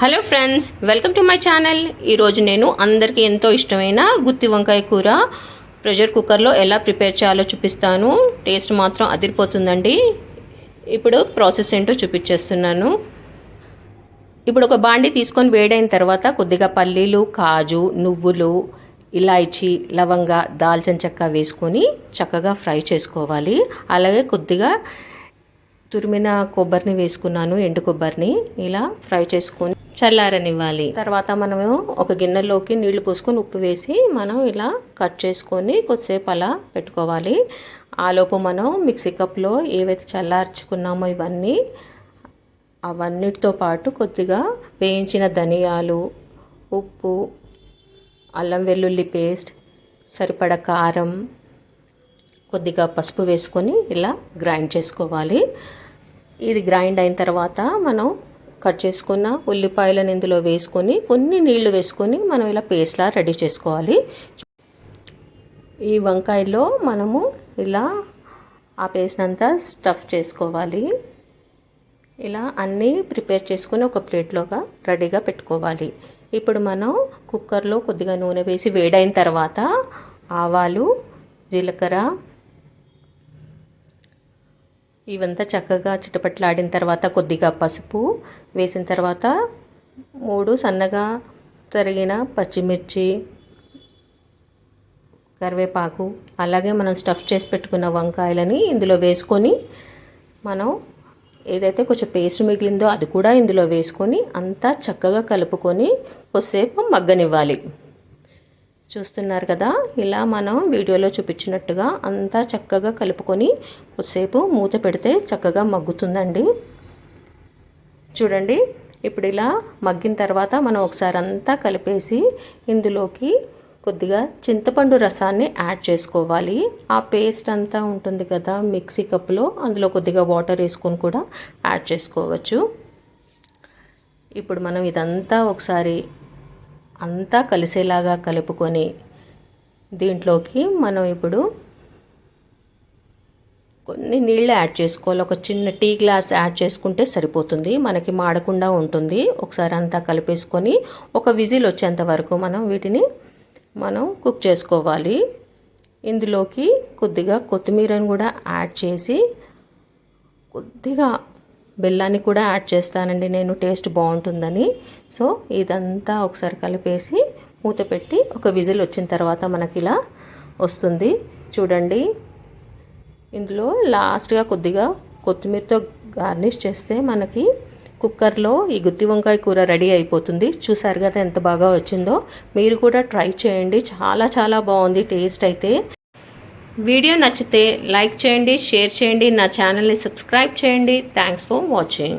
Hello friends, welcome to my channel. ఈరోజు నేను అందరికీ ఎంతో ఇష్టమైన గుత్తి వంకాయ కూర ప్రెషర్ కుక్కర్లో ఎలా ప్రిపేర్ చేయాలో చూపిస్తాను. టేస్ట్ మాత్రం అదిరిపోతుందండి. ఇప్పుడు ప్రాసెస్ ఏంటో చూపించేస్తున్నాను. ఇప్పుడు ఒక బాండి తీసుకొని వేడైన తర్వాత కొద్దిగా పల్లీలు, కాజు, నువ్వులు, ఇలాయచీ, లవంగ, దాల్చిన చెక్క వేసుకొని చక్కగా ఫ్రై చేసుకోవాలి. అలాగే కొద్దిగా తురిమిన కొబ్బరిని వేసుకున్నాను, ఎండు కొబ్బరిని. ఇలా ఫ్రై చేసుకొని చల్లారనివ్వాలి. తర్వాత మనము ఒక గిన్నెలోకి నీళ్లు పోసుకొని ఉప్పు వేసి మనం ఇలా కట్ చేసుకొని కొద్దిసేపు అలా పెట్టుకోవాలి. ఆలోపు మనం మిక్సీ కప్లో ఏవైతే చల్లార్చుకున్నామో అవన్నిటితో పాటు కొద్దిగా వేయించిన ధనియాలు, ఉప్పు, అల్లం వెల్లుల్లి పేస్ట్, సరిపడ కారం, కొద్దిగా పసుపు వేసుకొని ఇలా గ్రైండ్ చేసుకోవాలి. ఇది గ్రైండ్ అయిన తర్వాత మనం కట్ చేసుకున్న ఉల్లిపాయలను ఇందులో వేసుకొని కొన్ని నీళ్లు వేసుకొని మనం ఇలా పేస్ట్లా రెడీ చేసుకోవాలి. ఈ వంకాయలో మనము ఇలా ఆ పేస్ట్ అంతా స్టఫ్ చేసుకోవాలి. ఇలా అన్నీ ప్రిపేర్ చేసుకొని ఒక ప్లేట్లోగా రెడీగా పెట్టుకోవాలి. ఇప్పుడు మనం కుక్కర్లో కొద్దిగా నూనె వేసి వేడైన తర్వాత ఆవాలు, జీలకర్ర ఇవంతా చక్కగా చిటపట్లాడిన తర్వాత కొద్దిగా పసుపు వేసిన తర్వాత 3 సన్నగా తరిగిన పచ్చిమిర్చి, కరివేపాకు, అలాగే మనం స్టఫ్ చేసి పెట్టుకున్న వంకాయలని ఇందులో వేసుకొని మనం ఏదైతే కొంచెం పేస్ట్ మిగిలిందో అది కూడా ఇందులో వేసుకొని అంతా చక్కగా కలుపుకొని కొద్దిసేపు మగ్గనివ్వాలి. చూస్తున్నారు కదా, ఇలా మనం వీడియోలో చూపించినట్టుగా అంతా చక్కగా కలుపుకొని కొద్దిసేపు మూత పెడితే చక్కగా మగ్గుతుందండి. చూడండి, ఇప్పుడు ఇలా మగ్గిన తర్వాత మనం ఒకసారి అంతా కలిపేసి ఇందులోకి కొద్దిగా చింతపండు రసాన్ని యాడ్ చేసుకోవాలి. ఆ పేస్ట్ అంతా ఉంటుంది కదా మిక్సీ కప్లో, అందులో కొద్దిగా వాటర్ వేసుకొని కూడా యాడ్ చేసుకోవచ్చు. ఇప్పుడు మనం ఇదంతా ఒకసారి అంతా కలిసేలాగా కలుపుకొని దీంట్లోకి మనం ఇప్పుడు కొన్ని నీళ్ళు యాడ్ చేసుకోవాలి. ఒక చిన్న టీ గ్లాస్ యాడ్ చేసుకుంటే సరిపోతుంది, మనకి మాడకుండా ఉంటుంది. ఒకసారి అంతా కలిపేసుకొని ఒక విజిల్ వచ్చేంత వరకు వీటిని కుక్ చేసుకోవాలి. ఇందులోకి కొద్దిగా కొత్తిమీరను కూడా యాడ్ చేసి కొద్దిగా బెల్లాన్ని కూడా యాడ్ చేస్తానండి నేను, టేస్ట్ బాగుంటుందని. సో ఇదంతా ఒకసారి కలిపేసి మూత పెట్టి ఒక విజిల్ వచ్చిన తర్వాత మనకి ఇలా వస్తుంది. చూడండి, ఇందులో లాస్ట్గా కొద్దిగా కొత్తిమీరతో గార్నిష్ చేస్తే మనకి కుక్కర్లో ఈ గుత్తి వంకాయ కూర రెడీ అయిపోతుంది. చూసారు కదా ఎంత బాగా వచ్చిందో. మీరు కూడా ట్రై చేయండి, చాలా చాలా బాగుంది టేస్ట్ అయితే. వీడియో నచ్చితే లైక్ చేయండి, షేర్ చేయండి, నా ఛానల్ని సబ్స్క్రైబ్ చేయండి. Thanks for watching.